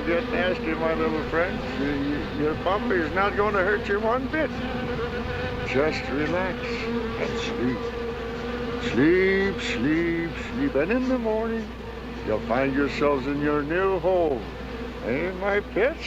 Don't get nasty, my little friend. Your puppy's not going to hurt you one bit. Just relax and sleep. Sleep, sleep, sleep. And in the morning, you'll find yourselves in your new home. Eh, my pets?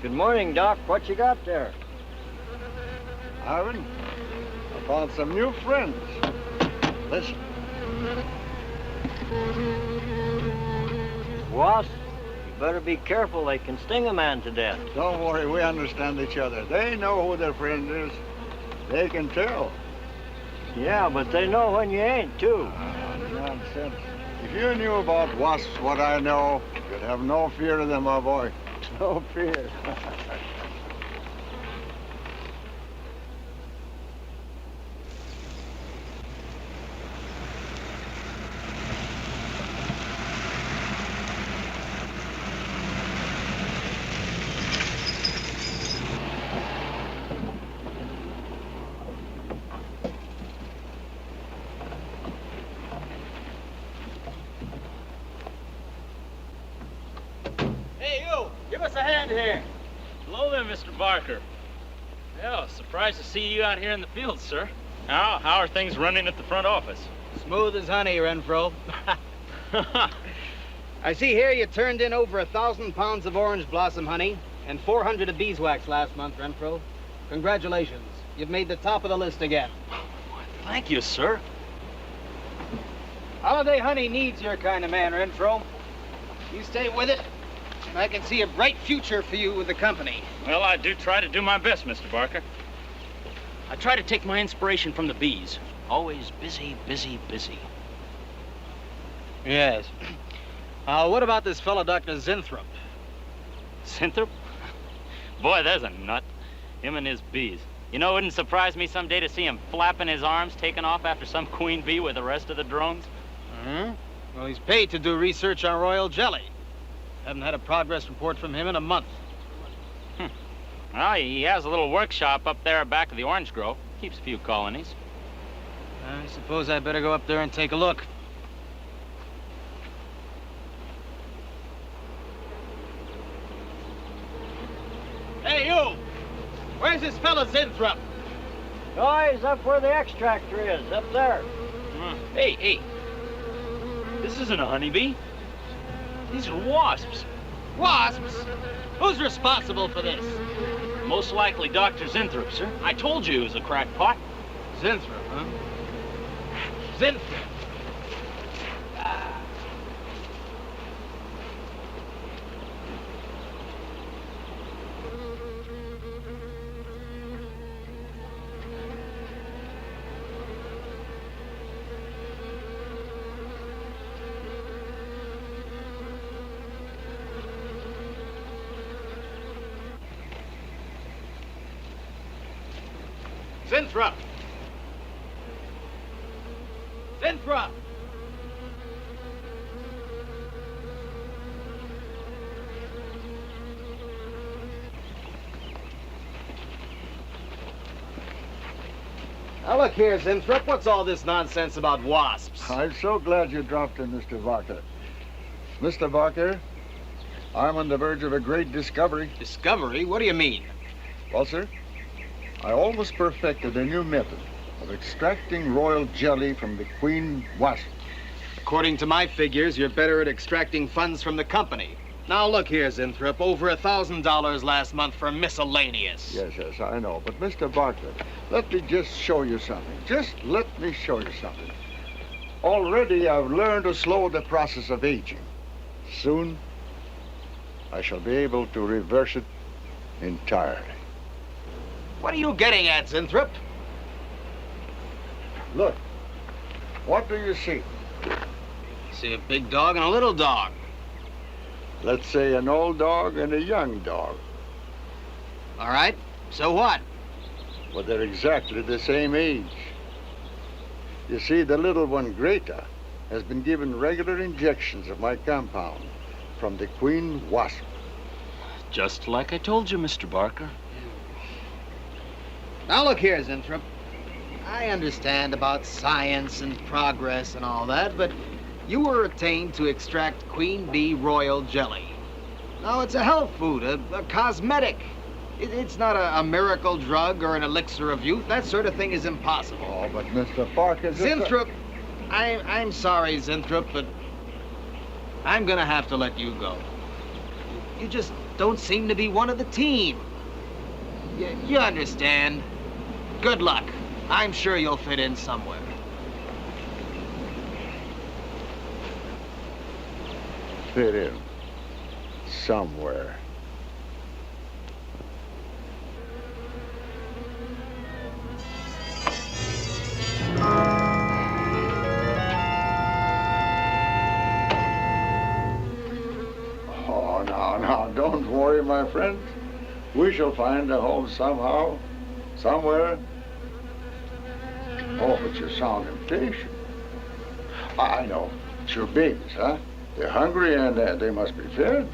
Good morning, Doc. What you got there? Ivan, I found some new friends. Listen. Wasp, you better be careful. They can sting a man to death. Don't worry, we understand each other. They know who their friend is. They can tell. Yeah, but they know when you ain't, too. Nonsense. If you knew about wasps what I know, you'd have no fear of them, my boy. No fear. Give us a hand here. Hello there, Mr. Barker. Yeah, surprised to see you out here in the field, sir. How are things running at the front office? Smooth as honey, Renfro. I see here you turned in over 1,000 pounds of orange blossom honey and 400 of beeswax last month, Renfro. Congratulations. You've made the top of the list again. Thank you, sir. Holiday honey needs your kind of man, Renfro. You stay with it, and I can see a bright future for you with the company. Well, I do try to do my best, Mr. Barker. I try to take my inspiration from the bees. Always busy, busy, busy. Yes. What about this fellow, Dr. Zinthrop? Zinthrop? Boy, there's a nut. Him and his bees. You know, it wouldn't surprise me someday to see him flapping his arms, taking off after some queen bee with the rest of the drones. Mm-hmm. Well, he's paid to do research on royal jelly. Haven't had a progress report from him in a month. Well, he has a little workshop up there back of the orange grove. Keeps a few colonies. I suppose I better go up there and take a look. Hey, you! Where's this fella Zinthrop? Oh, he's up where the extractor is, up there. Hey. This isn't a honeybee. These are wasps. Wasps? Who's responsible for this? Most likely Dr. Zinthrop, sir. I told you he was a crackpot. Zinthrop, huh? Zinthrop. Zinthrop! Zinthrop! Now look here, Zinthrop, what's all this nonsense about wasps? I'm so glad you dropped in, Mr. Barker. Mr. Barker, I'm on the verge of a great discovery. Discovery? What do you mean? Well, sir, I almost perfected a new method of extracting royal jelly from the queen wasp. According to my figures, you're better at extracting funds from the company. Now look here, Zinthrop, over $1,000 last month for miscellaneous. Yes, I know. But, Mr. Barker, let me just show you something. Just let me show you something. Already I've learned to slow the process of aging. Soon, I shall be able to reverse it entirely. What are you getting at, Zinthrop? Look, what do you see? See a big dog and a little dog. Let's say an old dog and a young dog. All right, so what? Well, they're exactly the same age. You see, the little one, Greta, has been given regular injections of my compound from the queen wasp. Just like I told you, Mr. Barker. Now look here, Zinthrop. I understand about science and progress and all that, but you were attained to extract queen bee royal jelly. Now, it's a health food, a cosmetic. It's not a miracle drug or an elixir of youth. That sort of thing is impossible. Oh, but Mr. Barker... Zinthrop, I'm sorry, Zinthrop, but I'm gonna have to let you go. You just don't seem to be one of the team. You understand. Good luck. I'm sure you'll fit in somewhere. Fit in somewhere. Oh, now, don't worry, my friend. We shall find a home somehow, somewhere. Oh, but you sound impatient. I know. It's your babies, huh? They're hungry and they must be fed.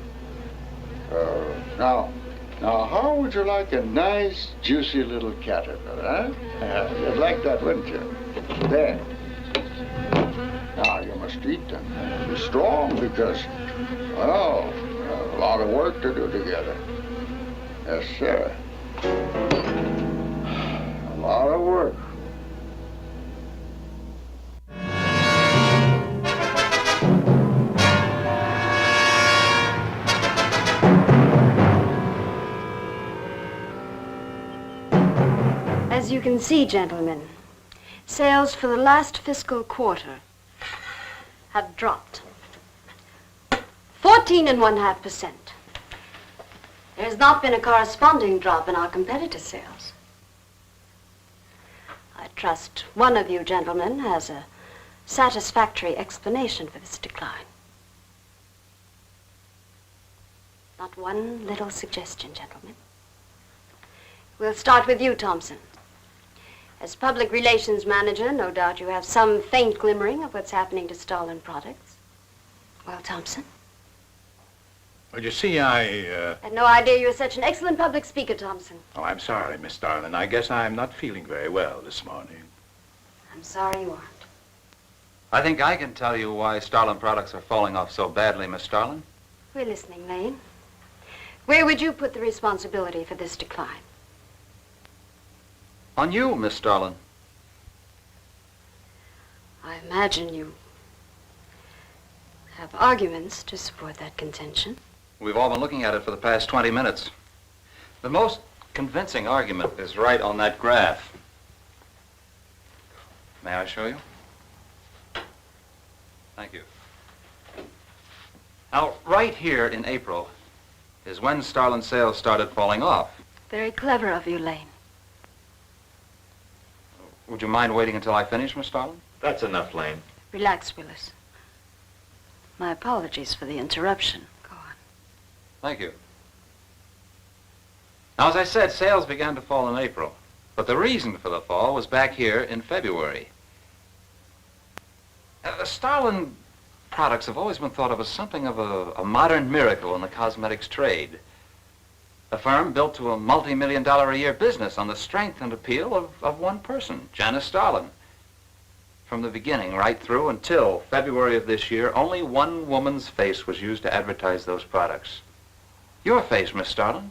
Now, how would you like a nice, juicy little caterpillar, huh? You'd like that, wouldn't you? There. Now, you must eat them. Be strong because, well, a lot of work to do together. Yes, sir. A lot of work. As you can see, gentlemen, sales for the last fiscal quarter have dropped 14.5%. There has not been a corresponding drop in our competitor sales. I trust one of you gentlemen has a satisfactory explanation for this decline. Not one little suggestion, gentlemen. We'll start with you, Thompson. As public relations manager, no doubt you have some faint glimmering of what's happening to Starlin products. Well, Thompson? Well, you see, I had no idea you were such an excellent public speaker, Thompson. Oh, I'm sorry, Miss Starlin. I guess I'm not feeling very well this morning. I'm sorry you aren't. I think I can tell you why Starlin products are falling off so badly, Miss Starlin. We're listening, Lane. Where would you put the responsibility for this decline? On you, Miss Starlin. I imagine you have arguments to support that contention. We've all been looking at it for the past 20 minutes. The most convincing argument is right on that graph. May I show you? Thank you. Now, right here in April is when Starlin sales started falling off. Very clever of you, Lane. Would you mind waiting until I finish, Miss Starlin? That's enough, Lane. Relax, Willis. My apologies for the interruption. Go on. Thank you. Now, as I said, sales began to fall in April. But the reason for the fall was back here in February. Starland products have always been thought of as something of a modern miracle in the cosmetics trade. A firm built to a multi-million-dollar-a-year business on the strength and appeal of one person, Janice Starland. From the beginning, right through until February of this year, only one woman's face was used to advertise those products. Your face, Miss Starland.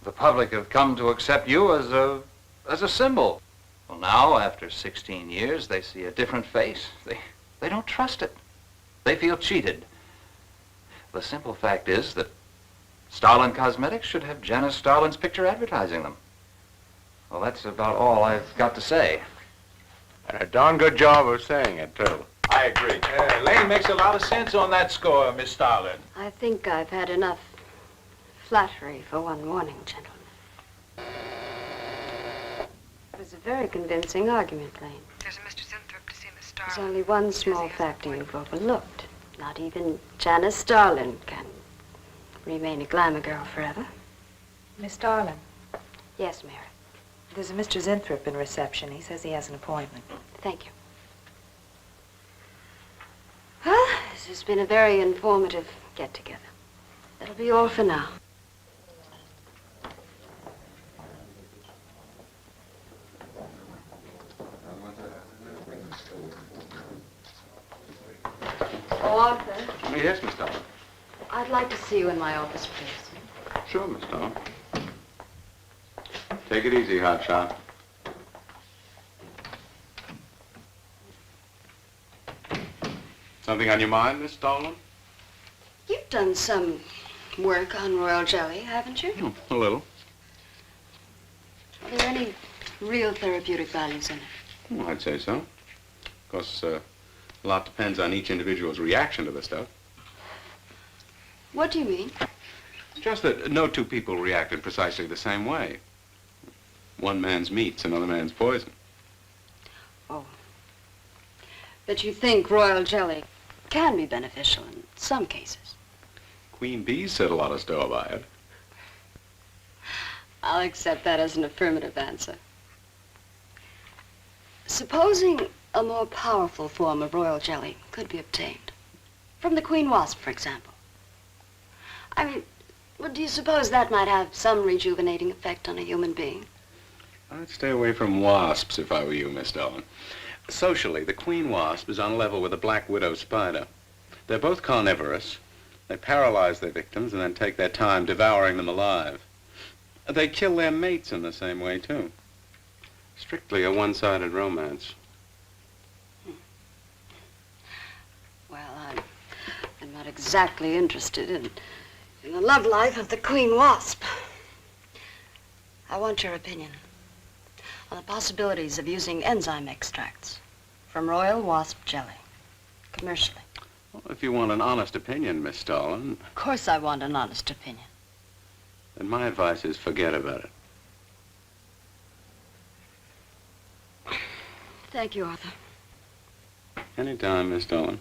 The public have come to accept you as a symbol. Well, now, after 16 years, they see a different face. They don't trust it. They feel cheated. The simple fact is that Starland Cosmetics should have Janice Starland's picture advertising them. Well, that's about all I've got to say. And a darn good job of saying it, too. I agree. Lane makes a lot of sense on that score, Miss Starland. I think I've had enough flattery for one morning, gentlemen. It was a very convincing argument, Lane. There's a Mr. Zinthrop to see Miss There's Starland. only one small factor you've overlooked. Not even Janice Starland can remain a glamour girl forever. Miss Starland, Yes, Mary. there's a Mr. Zinthrop in reception. He says he has an appointment. Thank you. Well, this has been a very informative get-together. That'll be all for now. Oh, Arthur, Yes, Miss Starland. I'd like to see you in my office, please. Sure, Miss Starland. Take it easy, hotshot. Something on your mind, Miss Starland? You've done some work on royal jelly, haven't you? A little. Are there any real therapeutic values in it? Well, I'd say so. Of course, a lot depends on each individual's reaction to the stuff. What do you mean? Just that no two people react in precisely the same way. One man's meat's another man's poison. Oh. But you think royal jelly can be beneficial in some cases? Queen bees set a lot of store by it. I'll accept that as an affirmative answer. Supposing a more powerful form of royal jelly could be obtained. From the queen wasp, for example. I mean, well, do you suppose that might have some rejuvenating effect on a human being? I'd stay away from wasps if I were you, Miss Starland. Socially, the queen wasp is on a level with the black widow spider. They're both carnivorous. They paralyze their victims and then take their time devouring them alive. They kill their mates in the same way, too. Strictly a one-sided romance. Well, I'm not exactly interested in the love life of the queen wasp. I want your opinion on the possibilities of using enzyme extracts from royal wasp jelly, commercially. Well, if you want an honest opinion, Miss Starland, Of course I want an honest opinion. then my advice is forget about it. Thank you, Arthur. Anytime, Miss Starland.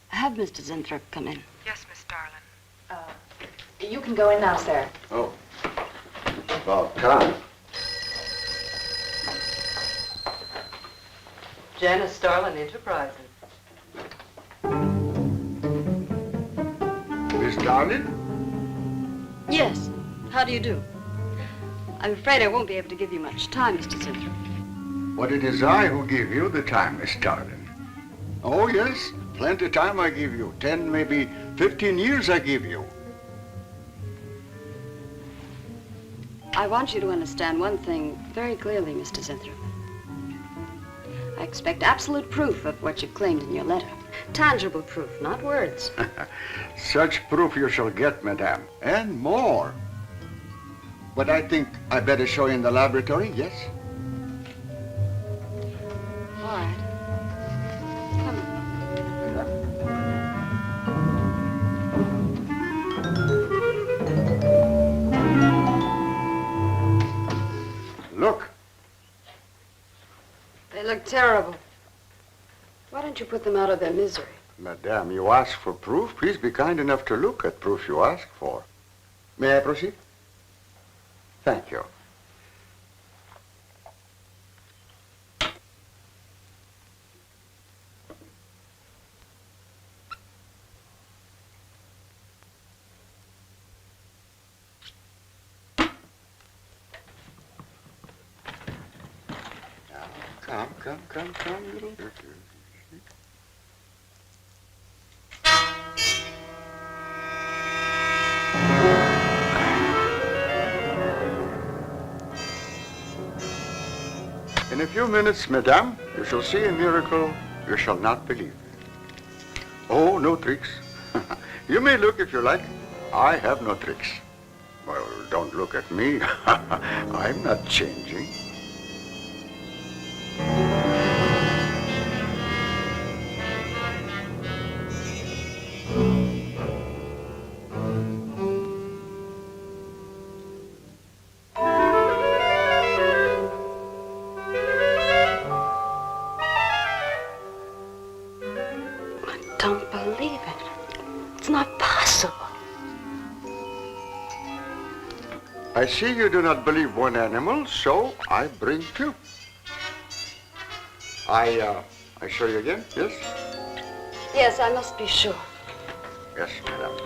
Have Mr. Zinthrop come in. Yes, Miss Starland. You can go in now, sir. Oh, it's about time. Janice Starland Enterprises. Miss Starland? Yes. How do you do? I'm afraid I won't be able to give you much time, Mr. Zinthrop. But it is I who give you the time, Miss Starland. Oh, yes. Plenty time I give you. 10, maybe 15 years I give you. I want you to understand one thing very clearly, Mr. Zinthrop. I expect absolute proof of what you've claimed in your letter. Tangible proof, not words. Such proof you shall get, madame, and more. But I think I better show you in the laboratory, yes? All right. Come. Look. They look terrible. Why don't you put them out of their misery? Madame, you ask for proof. Please be kind enough to look at proof you ask for. May I proceed? Thank you. Now, come, little turkey. In a few minutes, madame, you shall see a miracle you shall not believe. Oh, no tricks. You may look if you like. I have no tricks. Well, don't look at me. I'm not changing. Don't believe it. It's not possible. I see you do not believe one animal, so I bring two. I show you again, yes? Yes, I must be sure. Yes, madame.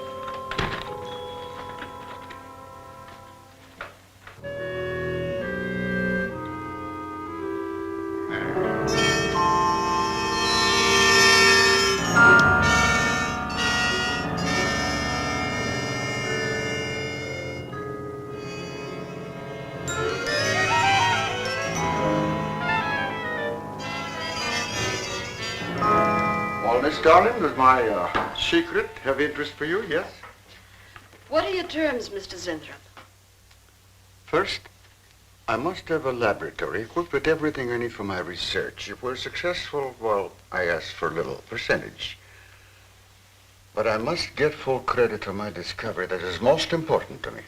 Well, Miss Darling, does my secret have interest for you, yes? What are your terms, Mr. Zinthrop? First, I must have a laboratory equipped with everything I need for my research. If we're successful, well, I ask for a little percentage. But I must get full credit for my discovery. That is most important to me.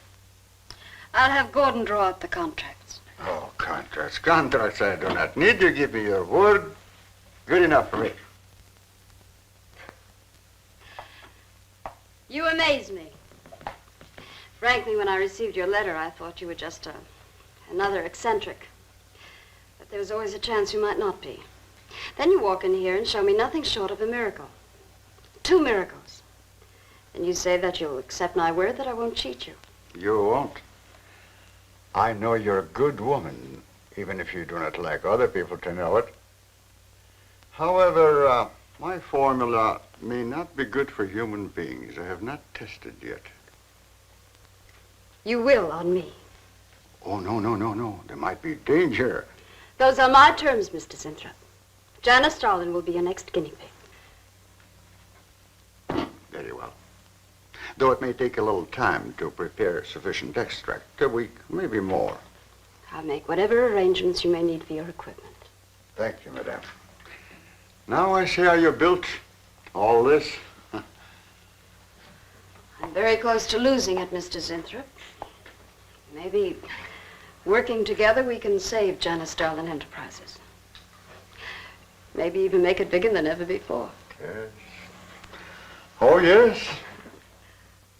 I'll have Gordon draw up the contracts. Oh, contracts. Contracts I do not need. You give me your word. Good enough for me. You amaze me. Frankly, when I received your letter, I thought you were just another eccentric. But there was always a chance you might not be. Then you walk in here and show me nothing short of a miracle. 2 miracles. And you say that you'll accept my word that I won't cheat you. You won't. I know you're a good woman, even if you do not like other people to know it. However, my formula may not be good for human beings. I have not tested yet. You will on me. Oh, no. There might be danger. Those are my terms, Mr. Zinthrop. Janice Starlin will be your next guinea pig. Very well. Though it may take a little time to prepare sufficient extract, a week, maybe more. I'll make whatever arrangements you may need for your equipment. Thank you, madame. Now I see how you built all this. I'm very close to losing it, Mr. Zinthrop. Maybe working together we can save Janice Starlin Enterprises. Maybe even make it bigger than ever before. Yes. Oh, yes.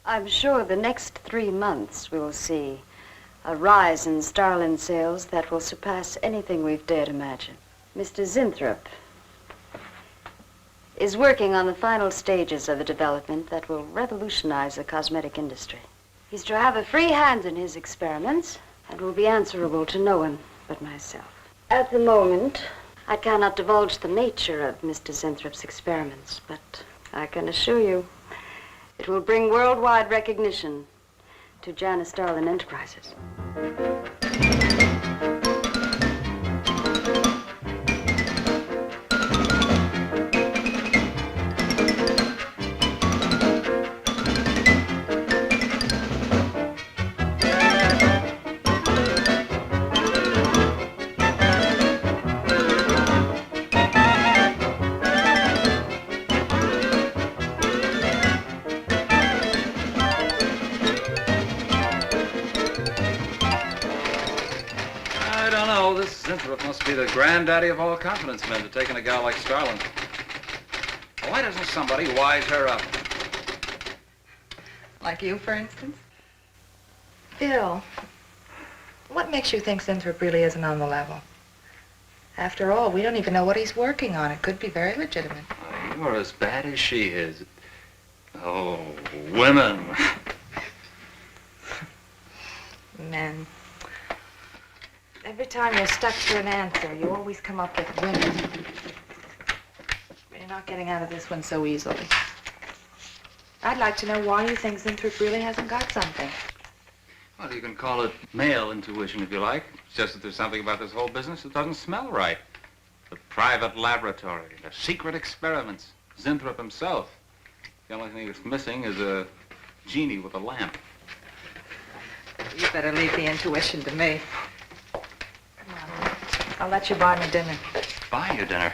I'm sure the next 3 months we will see a rise in Starlin sales that will surpass anything we've dared imagine. Mr. Zinthrop is working on the final stages of a development that will revolutionize the cosmetic industry. He's to have a free hand in his experiments and will be answerable to no one but myself. At the moment, I cannot divulge the nature of Mr. Zinthrop's experiments, but I can assure you it will bring worldwide recognition to Janice Starlin Enterprises. Must be the granddaddy of all confidence men to take in a gal like Starlin. Why doesn't somebody wise her up? Like you, for instance? Bill, what makes you think Zinthrop really isn't on the level? After all, we don't even know what he's working on. It could be very legitimate. You're as bad as she is. Oh, women. Men. Every time you're stuck for an answer, you always come up with women. You're not getting out of this one so easily. I'd like to know why you think Zinthrop really hasn't got something. Well, you can call it male intuition if you like. It's just that there's something about this whole business that doesn't smell right. The private laboratory, the secret experiments, Zinthrop himself. The only thing that's missing is a genie with a lamp. You better leave the intuition to me. Come on. I'll let you buy me dinner. Buy you dinner?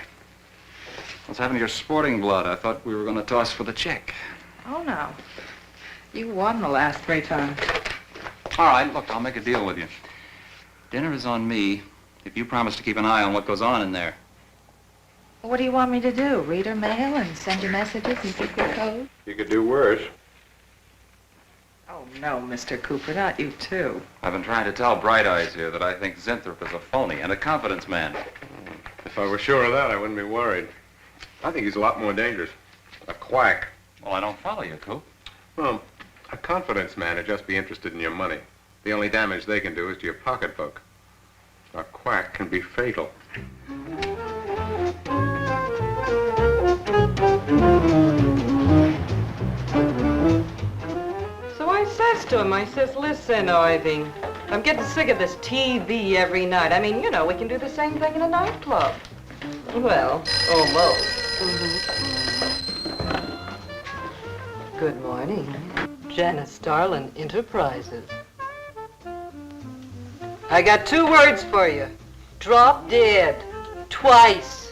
What's happened to your sporting blood? I thought we were going to toss for the check. Oh, no. You won the last 3 times. All right, look, I'll make a deal with you. Dinner is on me if you promise to keep an eye on what goes on in there. What do you want me to do? Read her mail and send you messages in secret code? You could do worse. Oh, no, Mr. Cooper, not you, too. I've been trying to tell Bright Eyes here that I think Zinthrop is a phony and a confidence man. If I were sure of that, I wouldn't be worried. I think he's a lot more dangerous. A quack. Well, I don't follow you, Coop. Well, a confidence man would just be interested in your money. The only damage they can do is to your pocketbook. A quack can be fatal. So I says to him, I says, listen, Irving, I'm getting sick of this TV every night. I mean, you know, we can do the same thing in a nightclub. Well, almost. Good morning. Janice Starlin Enterprises. I got 2 words for you. Drop dead. Twice.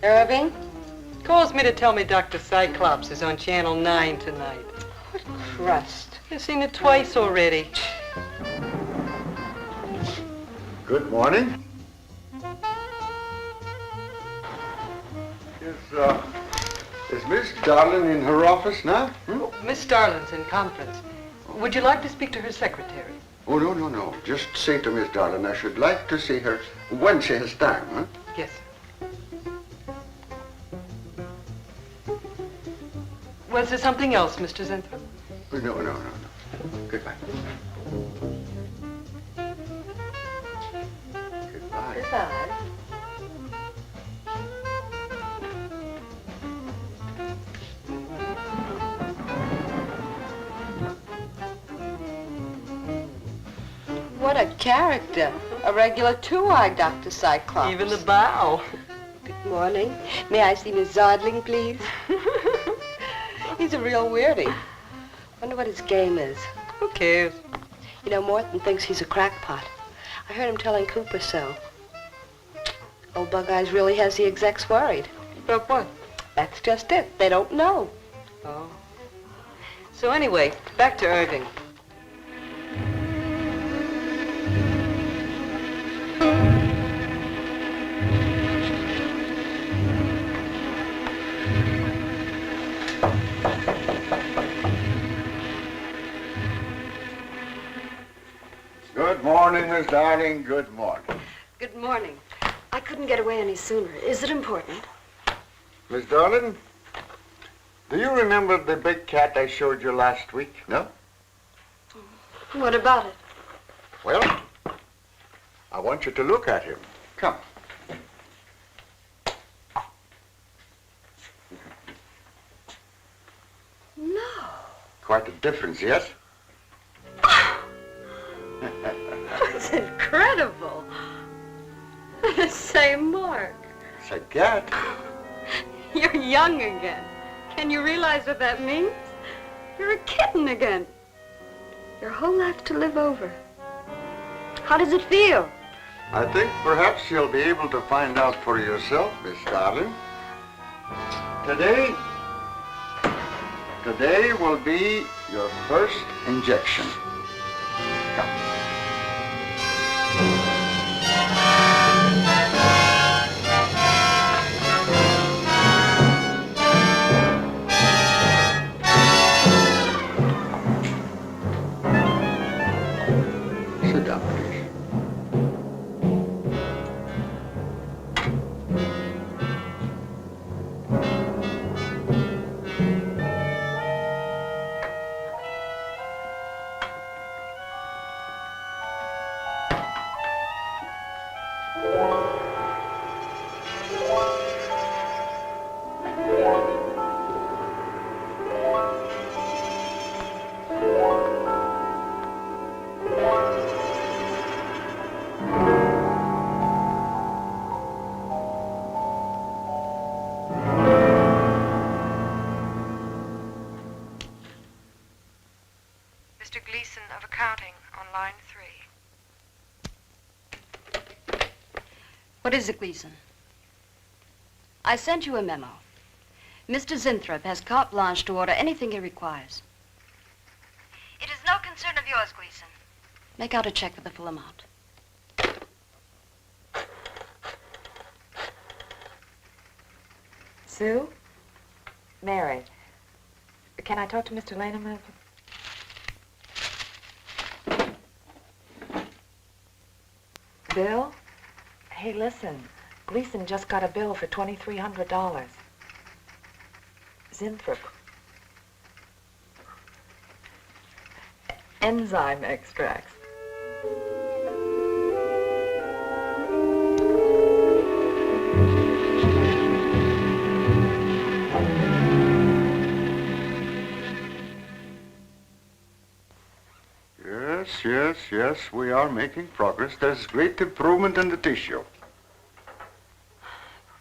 Irving? Calls me to tell me Dr. Cyclops is on Channel 9 tonight. What crust? You've seen it twice already. Good morning. Is Miss Darlin in her office now? Miss Starlin's in conference. Would you like to speak to her secretary? Oh, no. Just say to Miss Darlin I should like to see her when she has time, huh? Yes. Was there something else, Mr. Zinthrop? No. Goodbye. Goodbye. Goodbye. What a character. A regular 2-eyed Dr. Cyclops. Even the bow. Good morning. May I see Miss Zodling, please? He's a real weirdie. Wonder what his game is. Who cares? You know, Morton thinks he's a crackpot. I heard him telling Cooper so. Old Bug Eyes really has the execs worried. About what? That's just it. They don't know. Oh. So anyway, back to Irving. Good morning, Miss Darling. Good morning. Good morning. I couldn't get away any sooner. Is it important? Miss Darlin, do you remember the big cat I showed you last week? No? What about it? Well, I want you to look at him. Come. No. Quite a difference, yes? That's incredible. The same mark. It's a cat. You're young again. Can you realize what that means? You're a kitten again. Your whole life to live over. How does it feel? I think perhaps you'll be able to find out for yourself, Miss Darling. Today will be your first injection. Come. line 3. What is it, Gleason? I sent you a memo. Mr. Zinthrop has carte blanche to order anything he requires. It is no concern of yours, Gleason. Make out a check for the full amount. Sue? Mary, can I talk to Mr. Lane a minute? Bill? Hey, listen. Gleason just got a bill for $2,300. Zinthrop. Enzyme extracts. Yes, we are making progress. There's great improvement in the tissue.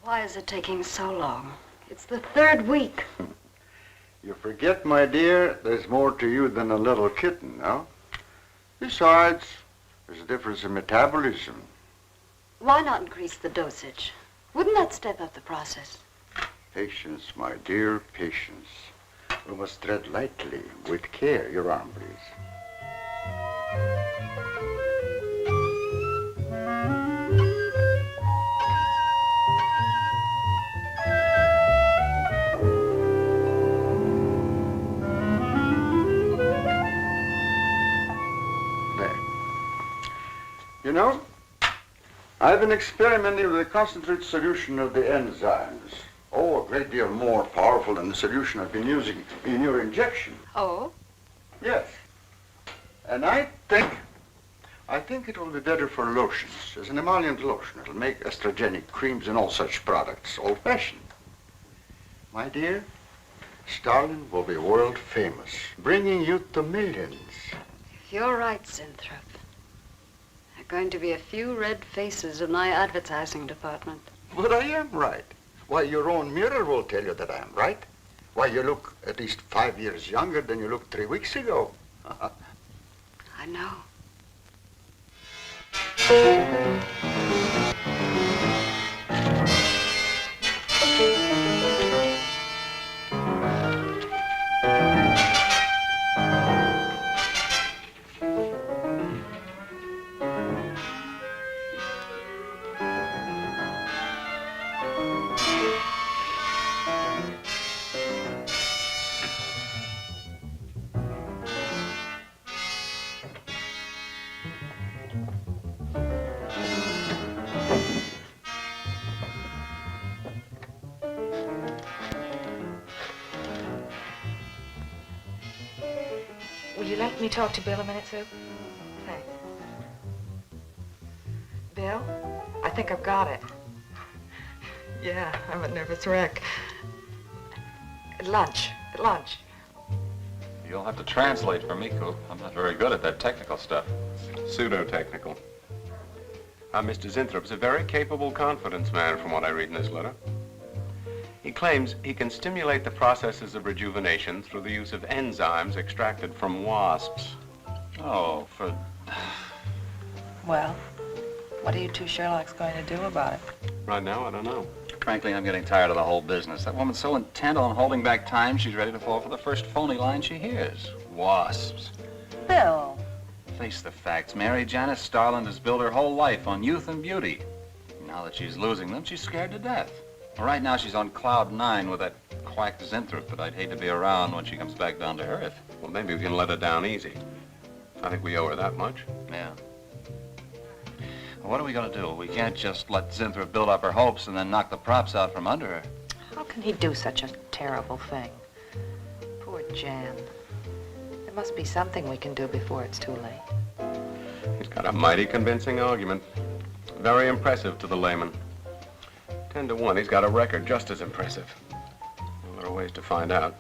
Why is it taking so long? It's the 3rd week. You forget, my dear, there's more to you than a little kitten, no? Besides, there's a difference in metabolism. Why not increase the dosage? Wouldn't that step up the process? Patience, my dear, patience. We must tread lightly, with care. Your arm, please. You know, I've been experimenting with a concentrated solution of the enzymes. Oh, a great deal more powerful than the solution I've been using in your injection. Oh? Yes. And I think it will be better for lotions, as an emollient lotion. It'll make estrogenic creams and all such products old-fashioned. My dear, Stalin will be world famous, bringing youth to millions. If you're right, Zinthrop, there are going to be a few red faces in my advertising department. But I am right. Why, your own mirror will tell you that I am right. Why, you look at least 5 years younger than you looked 3 weeks ago. I know. Will you let me talk to Bill a minute, Sue? Thanks. Bill, I think I've got it. Yeah, I'm a nervous wreck. At lunch. You'll have to translate for me, Coop. I'm not very good at that technical stuff. Pseudo-technical. Mr. Zinthrup's a very capable confidence man, from what I read in this letter. He claims he can stimulate the processes of rejuvenation through the use of enzymes extracted from wasps. Oh, for... Well, what are you two Sherlocks going to do about it? Right now, I don't know. Frankly, I'm getting tired of the whole business. That woman's so intent on holding back time, she's ready to fall for the first phony line she hears. Wasps. Bill. Face the facts, Mary. Janice Starland has built her whole life on youth and beauty. Now that she's losing them, she's scared to death. Right now, she's on cloud 9 with that quack Zinthrop, but I'd hate to be around when she comes back down to earth. Well, maybe we can let her down easy. I think we owe her that much. Yeah. What are we going to do? We can't just let Zinthrop build up her hopes and then knock the props out from under her. How can he do such a terrible thing? Poor Jan. There must be something we can do before it's too late. He's got a mighty convincing argument. Very impressive to the layman. 10 to 1, he's got a record just as impressive. Well, there are ways to find out.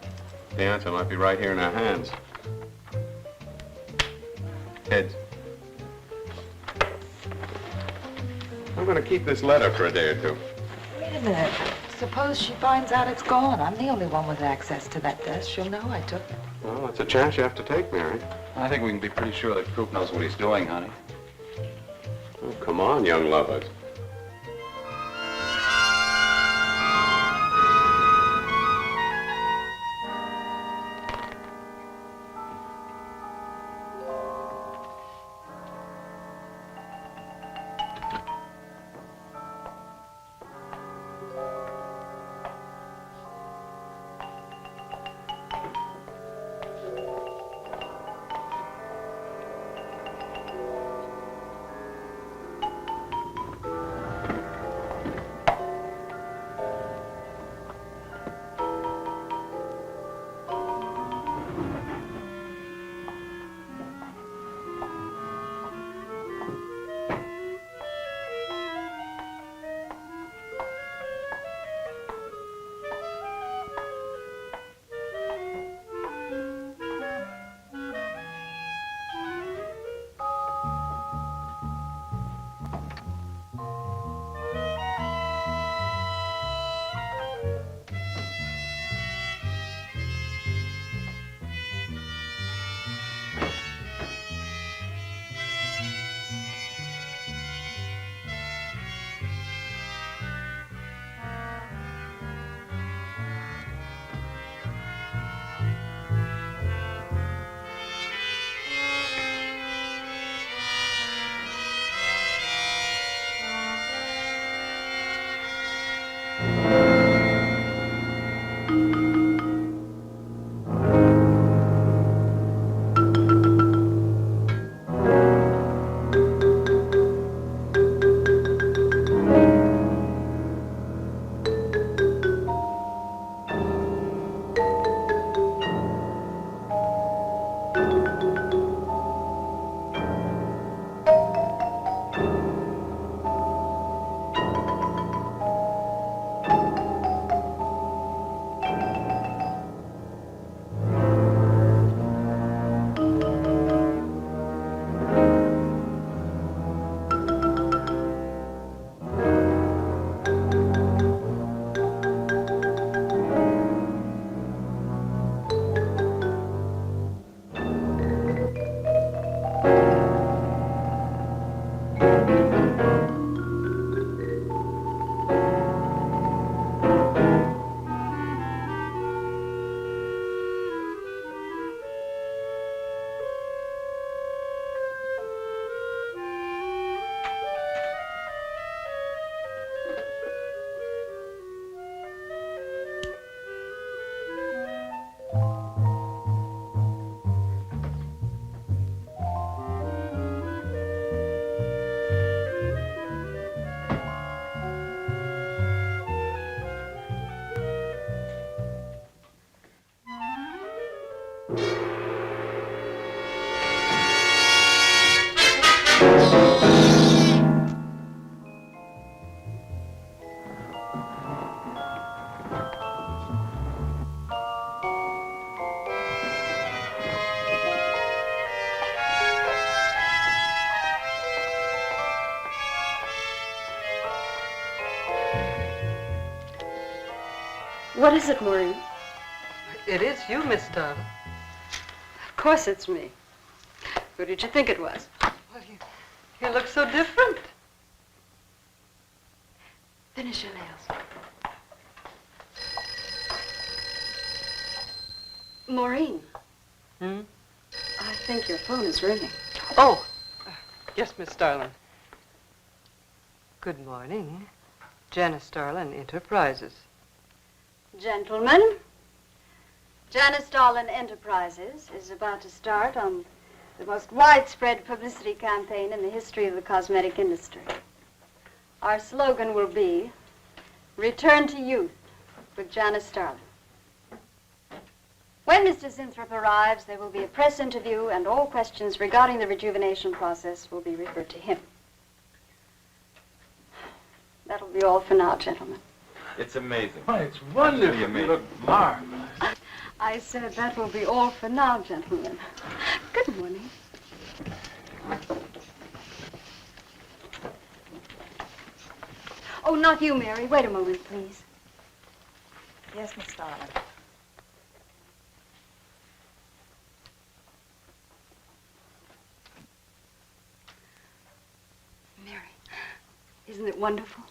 The answer might be right here in our hands. Heads. I'm going to keep this letter for a day or two. Wait a minute. Suppose she finds out it's gone. I'm the only one with access to that desk. She'll know I took it. Well, that's a chance you have to take, Mary. I think we can be pretty sure that Coop knows what he's doing, honey. Oh, come on, young lovers. What is it, Maureen? It is you, Miss Darling. Of course it's me. Who did you think it was? Well, you look so different. Finish your nails. Maureen. Hmm? I think your phone is ringing. Oh, yes, Miss Darling. Good morning. Janice Darling Enterprises. Gentlemen, Janice Darling Enterprises is about to start on the most widespread publicity campaign in the history of the cosmetic industry. Our slogan will be, Return to Youth with Janice Darling. When Mr. Zinthrop arrives, there will be a press interview, and all questions regarding the rejuvenation process will be referred to him. That'll be all for now, gentlemen. It's amazing. Oh, it's wonderful. You look marvelous. I said that will be all for now, gentlemen. Good morning. Oh, not you, Mary. Wait a moment, please. Yes, Miss Darling. Isn't it wonderful?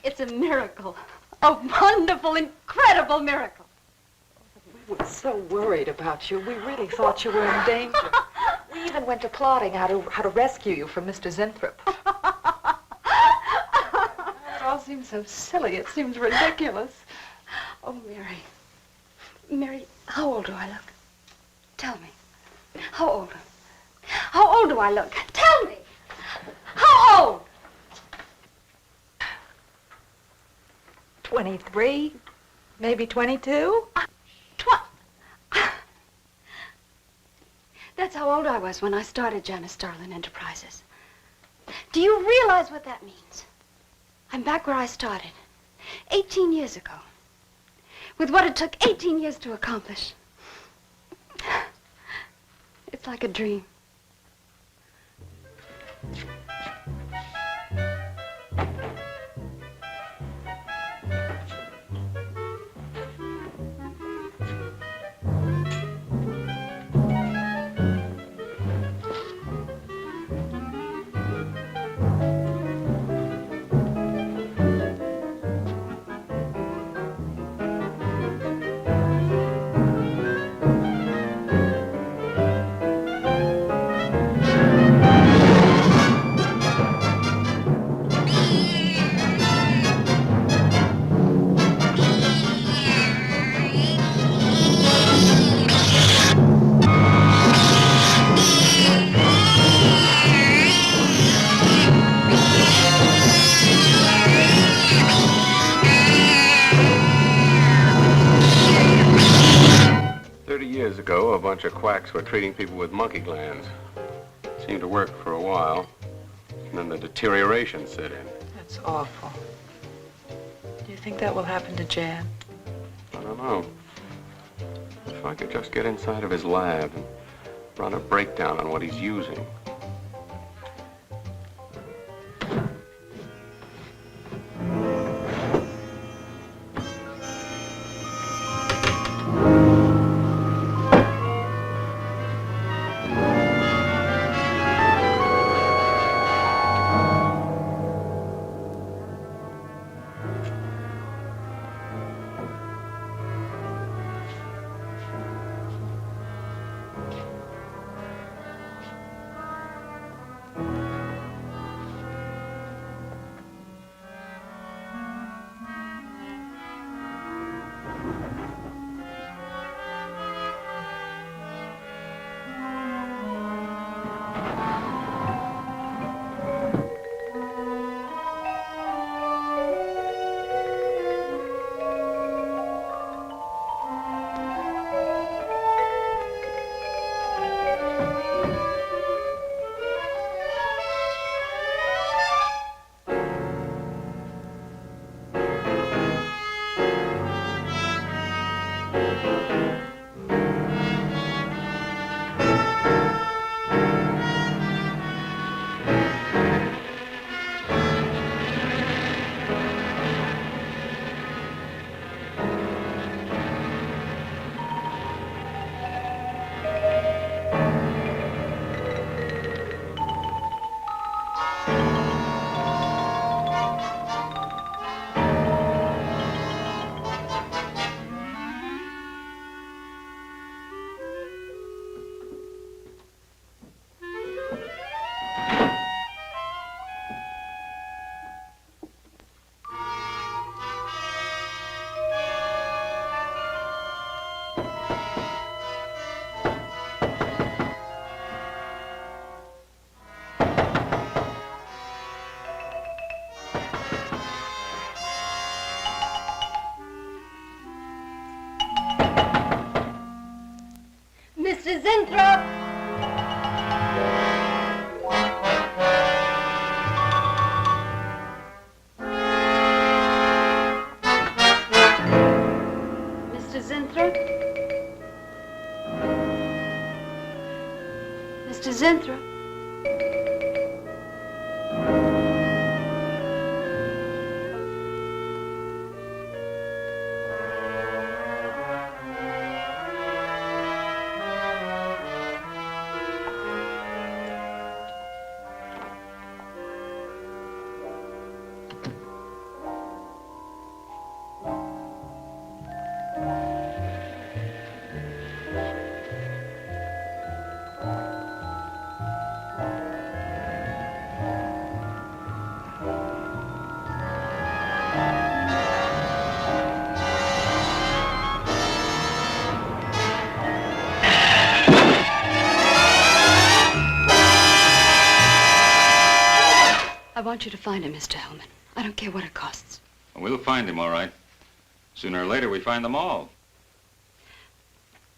It's a miracle. A wonderful, incredible miracle. We were so worried about you. We really thought you were in danger. We even went to plotting how to rescue you from Mr. Zinthrop. It all seems so silly. It seems ridiculous. Oh, Mary. Mary, how old do I look? Tell me. How old? How old do I look? Tell me. How old? 23, maybe 22. That's how old I was when I started Janice Starlin Enterprises. Do you realize what that means? I'm back where I started, 18 years ago, with what it took 18 years to accomplish. It's like a dream. Years ago, a bunch of quacks were treating people with monkey glands. Seemed to work for a while, and then the deterioration set in. That's awful. Do you think that will happen to Jan? I don't know. If I could just get inside of his lab and run a breakdown on what he's using. Mr. Zinthrop! Mr. Zinthrop? Mr. Zinthrop? want you to find him, Mr. Hellman. I don't care what it costs. We'll find him, all right. Sooner or later, we find them all.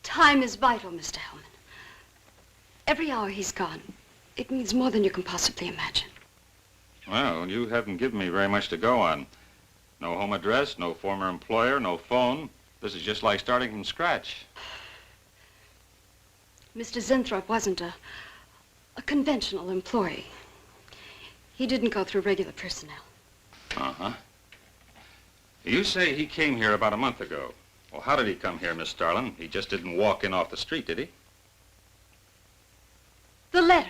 Time is vital, Mr. Hellman. Every hour he's gone, it means more than you can possibly imagine. Well, you haven't given me very much to go on. No home address, no former employer, no phone. This is just like starting from scratch. Mr. Zinthrop wasn't a conventional employee. He didn't go through regular personnel. Uh-huh. You say he came here about a month ago. Well, how did he come here, Miss Starlin? He just didn't walk in off the street, did he? The letter.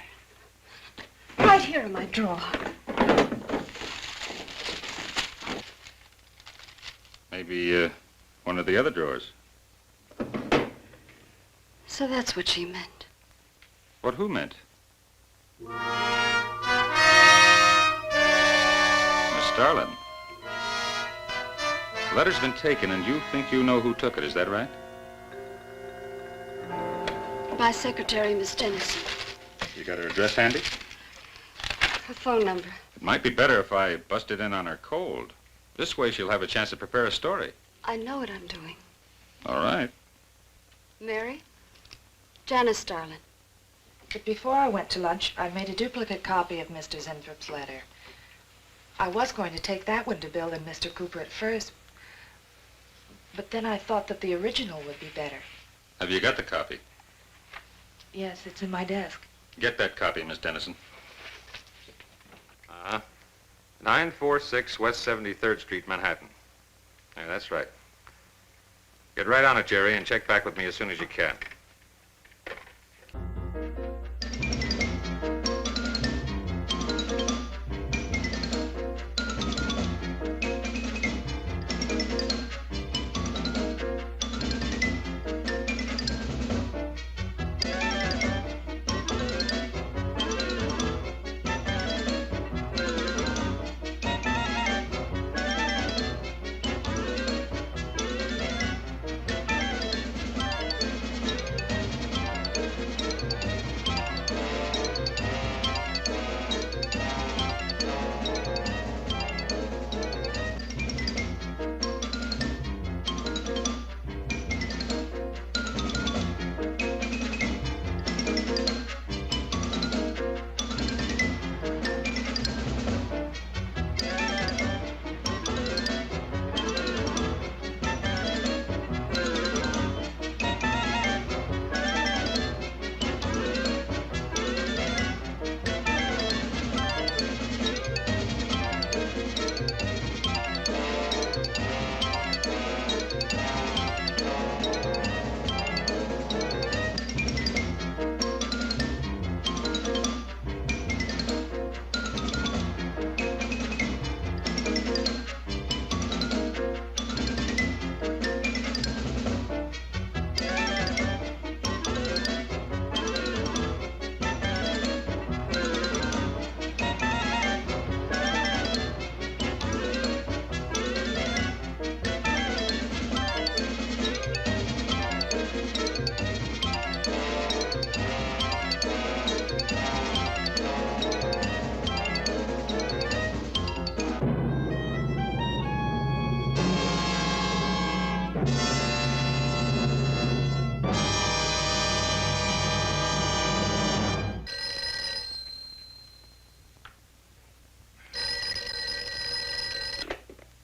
Right here in my drawer. Maybe, one of the other drawers. So that's what she meant. What who meant? Miss Starlin. The letter's been taken, and you think you know who took it, is that right? My secretary, Miss Dennison. You got her address handy? Her phone number. It might be better if I busted in on her cold. This way she'll have a chance to prepare a story. I know what I'm doing. All right. Mary? Janice Starlin. But before I went to lunch, I made a duplicate copy of Mr. Zinthrop's letter. I was going to take that one to Bill and Mr. Cooper at first, but then I thought that the original would be better. Have you got the copy? Yes, it's in my desk. Get that copy, Miss Dennison. 946 West 73rd Street, Manhattan. Yeah, that's right. Get right on it, Jerry, and check back with me as soon as you can.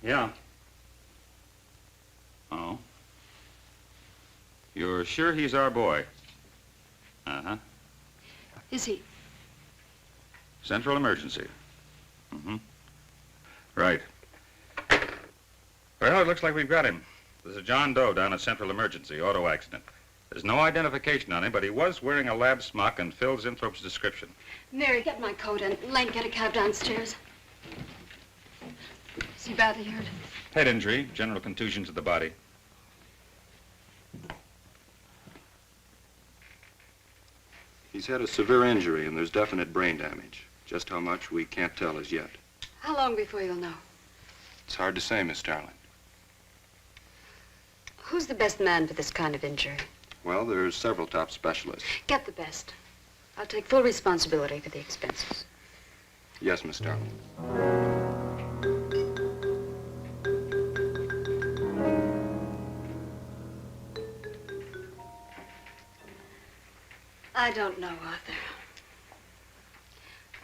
Yeah. Oh. You're sure he's our boy? Uh-huh. Is he? Central emergency. Mm-hmm. Right. Well, it looks like we've got him. There's a John Doe down at Central Emergency, auto accident. There's no identification on him, but he was wearing a lab smock and Phil Zinthrop's description. Mary, get my coat and Len, get a cab downstairs. Is he badly hurt? Head injury, general contusion to the body. He's had a severe injury and there's definite brain damage. Just how much, we can't tell as yet. How long before you'll know? It's hard to say, Miss Starlin. Who's the best man for this kind of injury? Well, there's several top specialists. Get the best. I'll take full responsibility for the expenses. Yes, Miss Darling. I don't know, Arthur.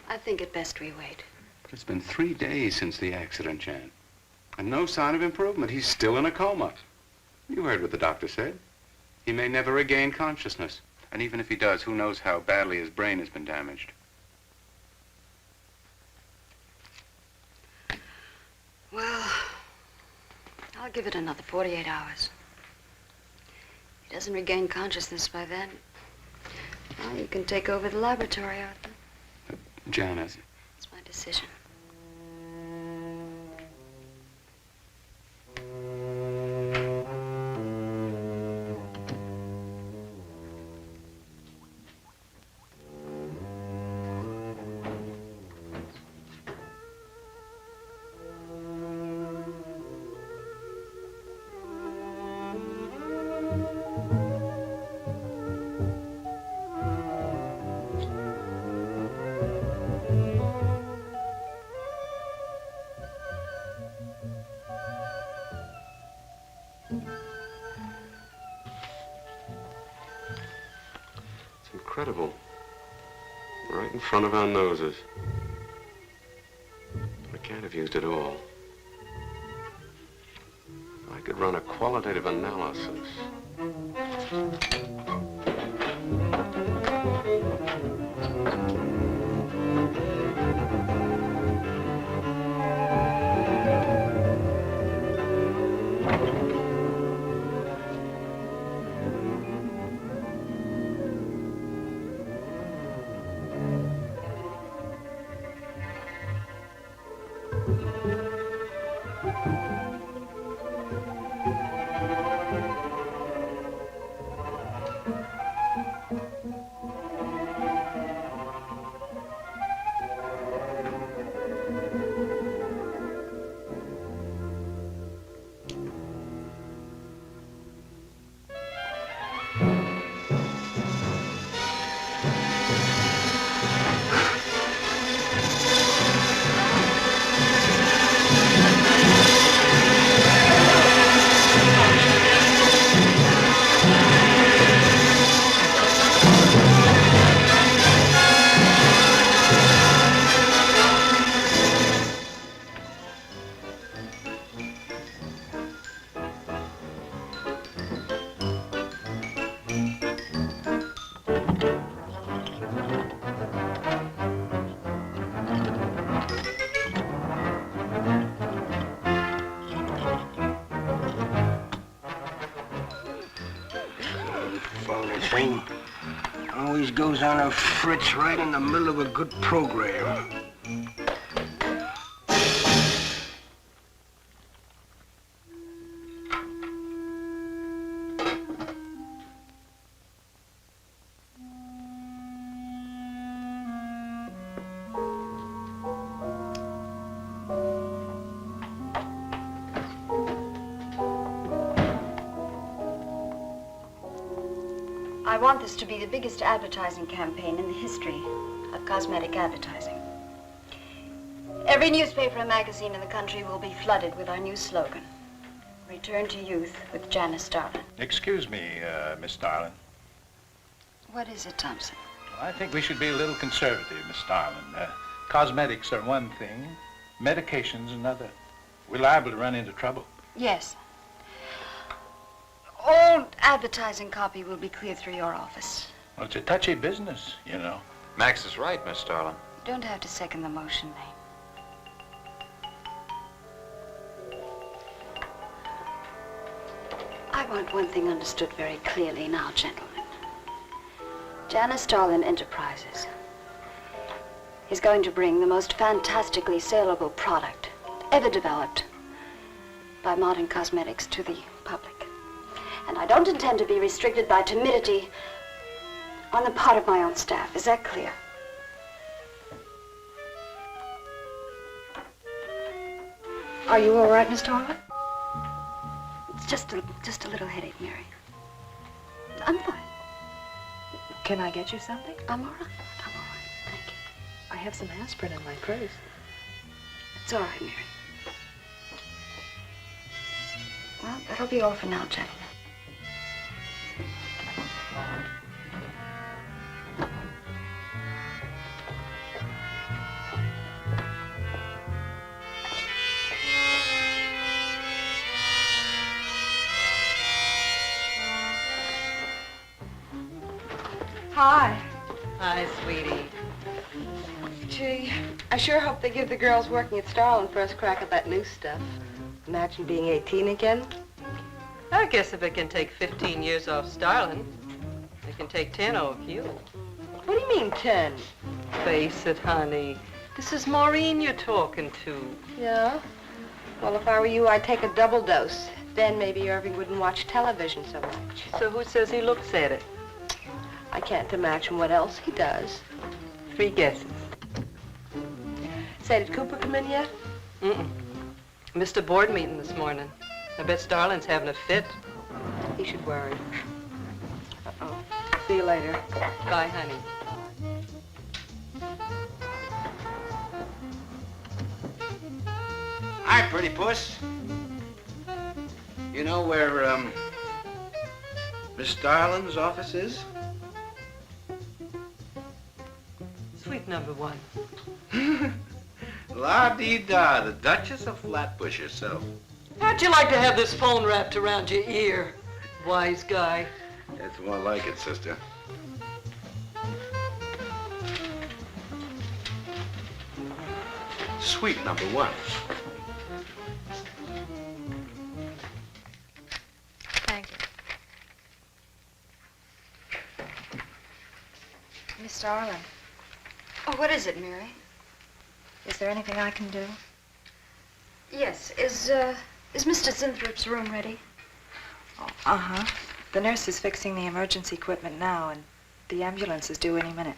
I think it best we wait. But it's been 3 days since the accident, Jan. And no sign of improvement. He's still in a coma. You heard what the doctor said. He may never regain consciousness. And even if he does, who knows how badly his brain has been damaged. Well, I'll give it another 48 hours. If he doesn't regain consciousness by then, well, you can take over the laboratory, Arthur. Jan, It's my decision. Incredible. Right in front of our noses. I can't have used it all. I could run a qualitative analysis. Thing always goes on a fritz right in the middle of a good program. I want this to be the biggest advertising campaign in the history of cosmetic advertising. Every newspaper and magazine in the country will be flooded with our new slogan, Return to Youth with Janice Darling. Excuse me, Miss Darling. What is it, Thompson? I think we should be a little conservative, Miss Darling. Cosmetics are one thing, medications another. We're liable to run into trouble. Yes. All advertising copy will be cleared through your office. Well, it's a touchy business, you know. Max is right, Miss Darling. You don't have to second the motion, Lane. I want one thing understood very clearly now, gentlemen. Janice Darling Enterprises is going to bring the most fantastically saleable product ever developed by modern cosmetics to the public. And I don't intend to be restricted by timidity on the part of my own staff. Is that clear? Are you all right, Miss Darling? It's just a little headache, Mary. I'm fine. Can I get you something? I'm all right. I'm all right. Thank you. I have some aspirin in my purse. It's all right, Mary. Well, that'll be all for now, gentlemen. Hi. Hi, sweetie. Gee, I sure hope they give the girls working at Starland first crack at that new stuff. Imagine being 18 again. I guess if it can take 15 years off Starland, it can take 10 off you. What do you mean, 10? Face it, honey. This is Maureen you're talking to. Yeah? Well, if I were you, I'd take a double dose. Then maybe Irving wouldn't watch television so much. So who says he looks at it? I can't imagine what else he does. 3 guesses. Say, did Cooper come in yet? Mm-mm. Missed a board meeting this morning. I bet Starland's having a fit. He should worry. Uh-oh. See you later. Bye, honey. Hi, pretty puss. You know where, Miss Starland's office is? Sweet number 1. La-dee-da, the Duchess of Flatbush herself. How'd you like to have this phone wrapped around your ear, wise guy? It's more like it, sister. Suite number 1. Thank you. Miss Starland, Oh, what is it, Mary? is there anything I can do? Yes. Is Mr. Zinthrop's room ready? Oh, uh-huh. The nurse is fixing the emergency equipment now, and the ambulance is due any minute.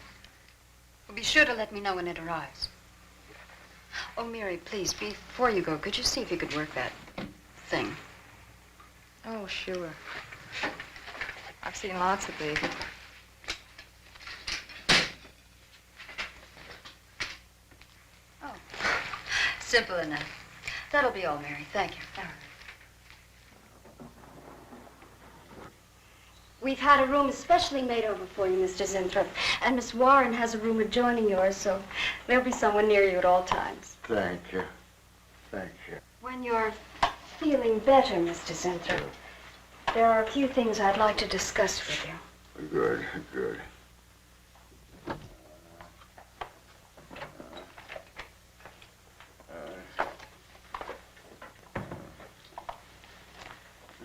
Well, be sure to let me know when it arrives. Oh, Mary, please, before you go, could you see if you could work that thing? Oh, sure. I've seen lots of these. Oh, simple enough. That'll be all, Mary. Thank you. We've had a room especially made over for you, Mr. Zinthrop. And Miss Warren has a room adjoining yours, so there'll be someone near you at all times. Thank you. Thank you. When you're feeling better, Mr. Zinthrop, there are a few things I'd like to discuss with you. Good, good.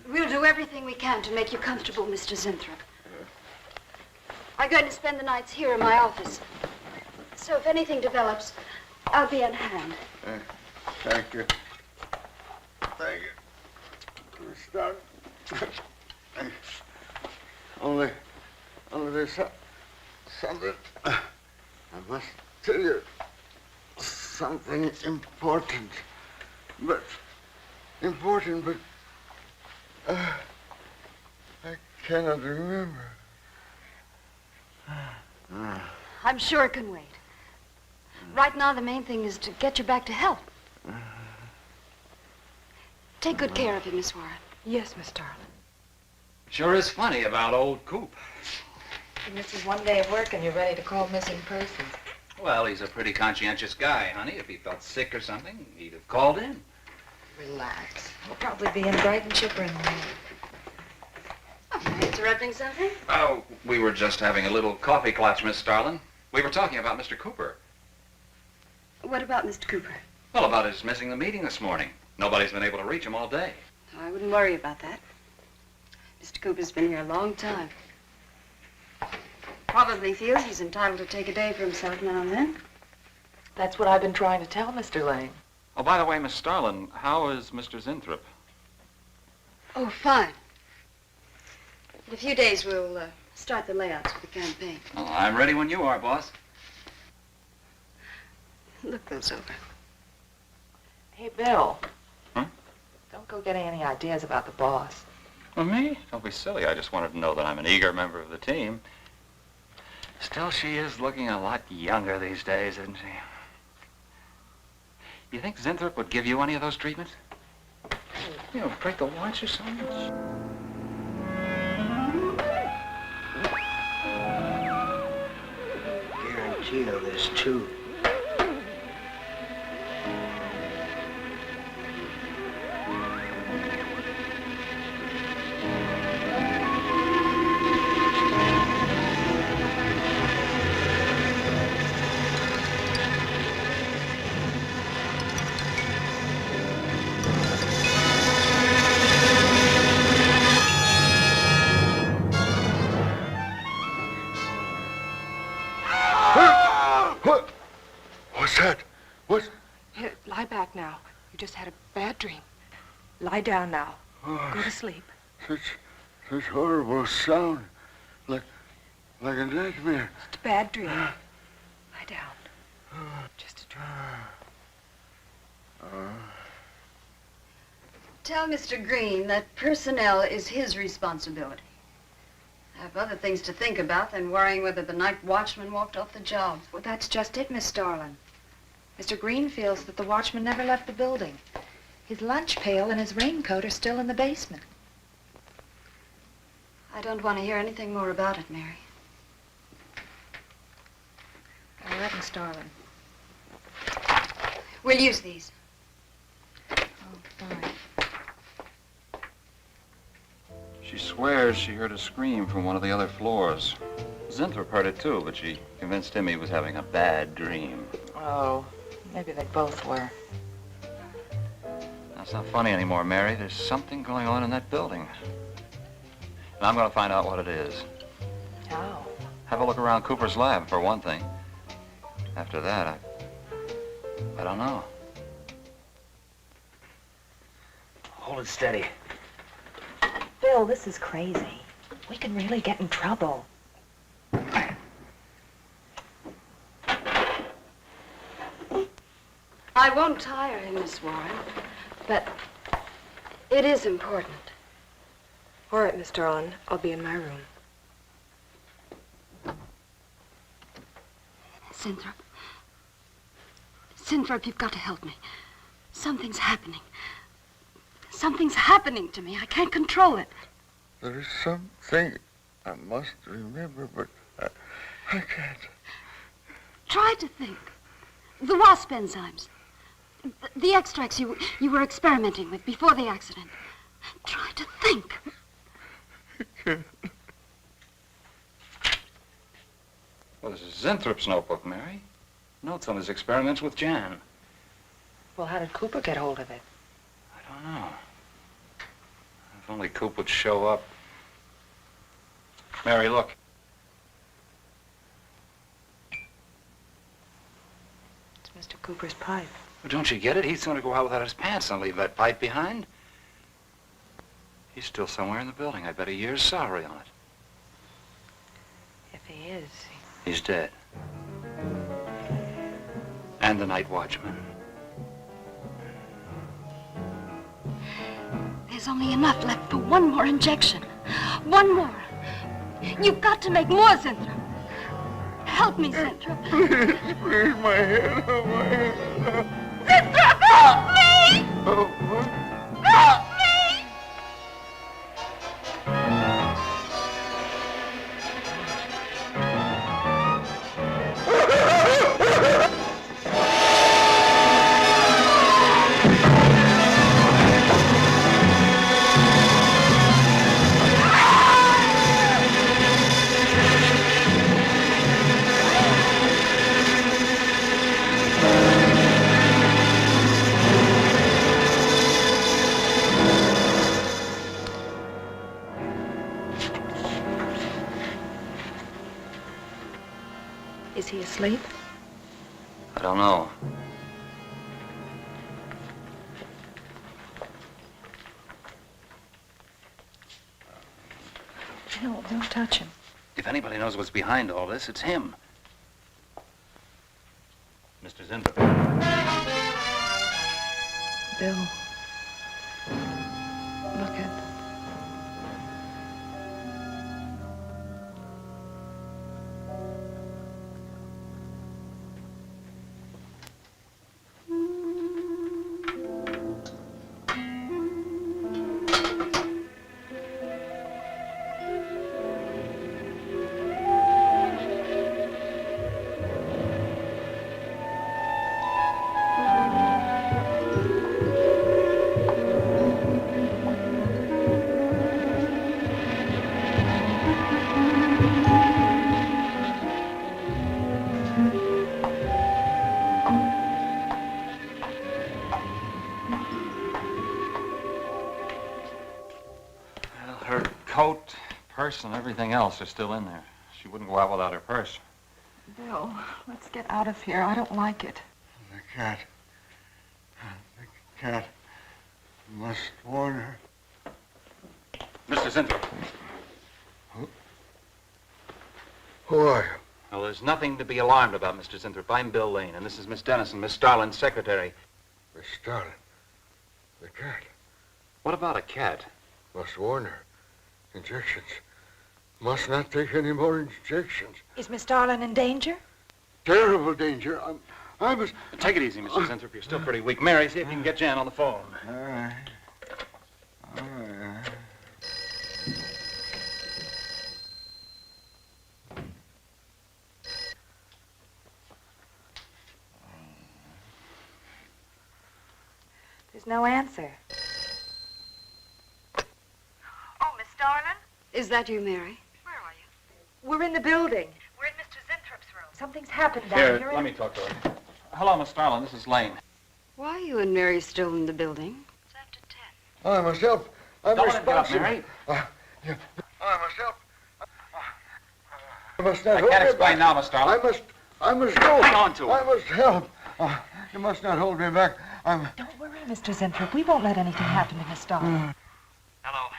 We'll do everything we can to make you comfortable, Mr. Zinthrop. I'm going to spend the nights here in my office. So if anything develops, I'll be on hand. Thank you. Thank you. We're starting. Only there's something. I must tell you something important. But I cannot remember. I'm sure it can wait. Right now, the main thing is to get you back to health. Take good care of him, Miss Warren. Yes, Miss Darling. Sure is funny about old Coop. You miss his one day of work and you're ready to call missing persons. Well, he's a pretty conscientious guy, honey. If he felt sick or something, he'd have called in. Relax. He'll probably be in bright and chipper in the morning. Oh, am I interrupting something? Oh, we were just having a little coffee clutch, Miss Starland. We were talking about Mr. Cooper. What about Mr. Cooper? Well, about his missing the meeting this morning. Nobody's been able to reach him all day. I wouldn't worry about that. Mr. Cooper's been here a long time. Probably feels he's entitled to take a day for himself now and then. That's what I've been trying to tell Mr. Lane. Oh, by the way, Miss Starland, how is Mr. Zinthrop? Oh, fine. In a few days, we'll start the layouts for the campaign. Oh, I'm ready when you are, boss. Look those over. Hey, Bill. Huh? Don't go getting any ideas about the boss. Well, me? Don't be silly. I just wanted to know that I'm an eager member of the team. Still, she is looking a lot younger these days, isn't she? You think Zinthrop would give you any of those treatments? You know, break the watch or something? Guarantee of this, too. What's that? What? Here, lie back now. You just had a bad dream. Lie down now. Oh, Go to sleep. Such horrible sound. Like a nightmare. Just a bad dream. Lie down. Just a dream. Tell Mr. Green that personnel is his responsibility. I have other things to think about than worrying whether the night watchman walked off the job. Well, that's just it, Miss Starlin. Mr. Green feels that the watchman never left the building. His lunch pail and his raincoat are still in the basement. I don't want to hear anything more about it, Mary. All right, Miss Starlin. We'll use these. Oh, fine. She swears she heard a scream from one of the other floors. Zinthrop heard it too, but she convinced him he was having a bad dream. Oh, maybe they both were. That's not funny anymore, Mary. There's something going on in that building. And I'm going to find out what it is. How? Have a look around Cooper's lab, for one thing. After that, I don't know. Hold it steady. Bill, this is crazy. We could really get in trouble. I won't tire him, Miss Warren, but it is important. All right, Miss Starlin. I'll be in my room. Zinthrop. Zinthrop, you've got to help me. Something's happening. Something's happening to me. I can't control it. There is something I must remember, but I can't. Try to think. The wasp enzymes. The extracts you were experimenting with before the accident. Try to think. Well, this is Zinthrop's notebook, Mary. Notes on his experiments with Jan. Well, how did Cooper get hold of it? I don't know. If only Coop would show up. Mary, look. It's Mr. Cooper's pipe. Well, don't you get it? He's going to go out without his pants and leave that pipe behind. He's still somewhere in the building. I bet a year's salary on it. If he is, He's dead. And the night watchman. There's only enough left for one more injection. One more. You've got to make more, Zinthrop. Help me, Zinthrop. Please, my head, oh, my head. Zinthrop, help me! Oh, what? Help me! is he asleep? I don't know. No, don't touch him. If anybody knows what's behind all this, it's him. Mr. Zinthrop. Bill. Look at... purse and everything else are still in there. She wouldn't go out without her purse. Bill, let's get out of here. I don't like it. The cat. The cat. Must warn her. Mr. Zinthrop. Who are you? Well, there's nothing to be alarmed about, Mr. Zinthrop. I'm Bill Lane, and this is Miss Dennison, Miss Starlin's secretary. Miss Starlin. The cat. What about a cat? Must warn her. Injections. Must not take any more injections. Is Miss Starlin in danger? Terrible danger. I must... Take it easy, Mr. Zinthrop. You're still pretty weak. Mary, see if you can get Jan on the phone. All right. All right. There's no answer. Oh, Miss Starlin? Is that you, Mary? Where are you? We're in the building. We're in Mr. Zinthrup's room. Something's happened down Here, here. let me talk to her. Hello, Miss Starlin. This is Lane. Why are you and Mary still in the building? It's after 10. I must help. I'm Don't let it get up, responsible. Mary. Yeah. I must help. I must not I hold can't me explain back. now, Miss Starlin. I must go. Hang on to her. I must help. You must not hold me back. Don't worry, Mr. Zinthrop. We won't let anything happen to Miss Starlin. Hello.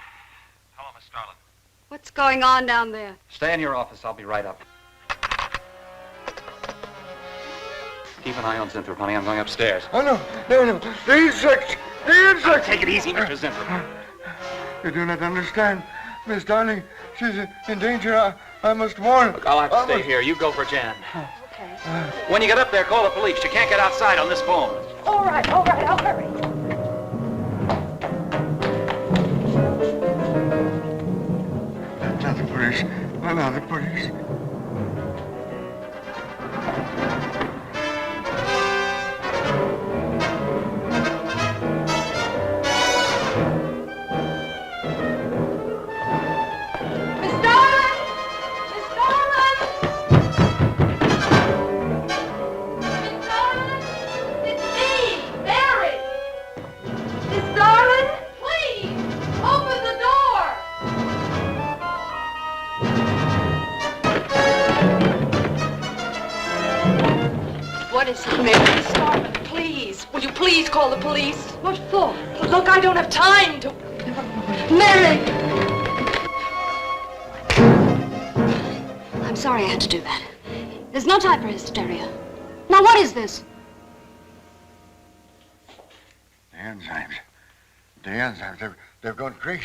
Hello, Miss Starlin. What's going on down there? Stay in your office. I'll be right up. Keep an eye on Zinthrop, honey. I'm going upstairs. Oh, no. The insects. The insects. Take it easy, Mr. Zinthrop. You do not understand. Miss Darling, she's in danger. I must warn her. Look, I'll have to stay here. You go for Jan. Okay. When you get up there, call the police. You can't get outside on this phone. All right, I'll hurry. Not the police. Not the police. What is it, Mary Starlin, please. Will you please call the police? What for? Look, I don't have time to... Mary! I'm sorry I had to do that. There's no time for hysteria. Now, what is this? The enzymes. They've gone crazy.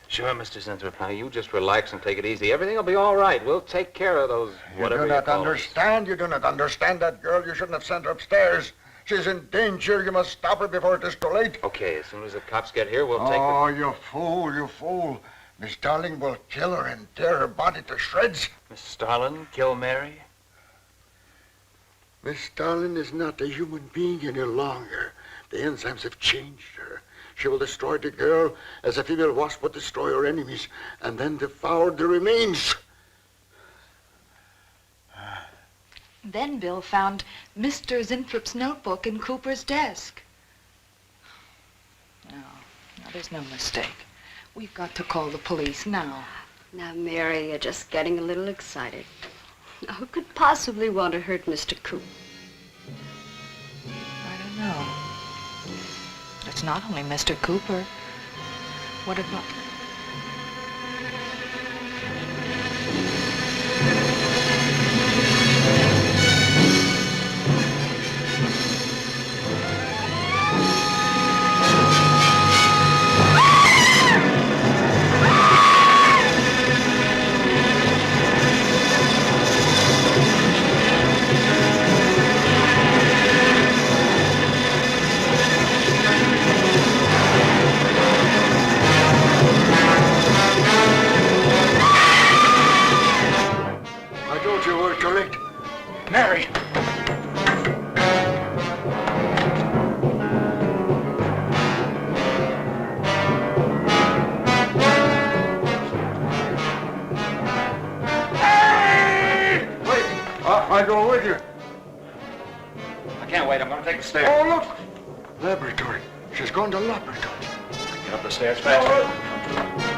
Sure, Mr. Zinthrop. Now, you just relax and take it easy. Everything will be all right. We'll take care of those, whatever You do not call them. understand. You do not understand that girl. You shouldn't have sent her upstairs. She's in danger. You must stop her before it is too late. Okay, as soon as the cops get here, we'll take Oh, you fool. Miss Darling will kill her and tear her body to shreds. Miss Starlin, kill Mary? Miss Darling is not a human being any longer. The enzymes have changed her. She will destroy the girl as a female wasp would destroy her enemies, and then devour the remains. Then Bill found Mr. Zinthrop's notebook in Cooper's desk. No, there's no mistake. We've got to call the police now. Now, Mary, you're just getting a little excited. Now, who could possibly want to hurt Mr. Coop? I don't know. It's not only Mr. Cooper. What about... Mary! I go with you. I can't wait. I'm going to take the stairs. Oh, look! Laboratory. She's gone to laboratory. Get up the stairs fast.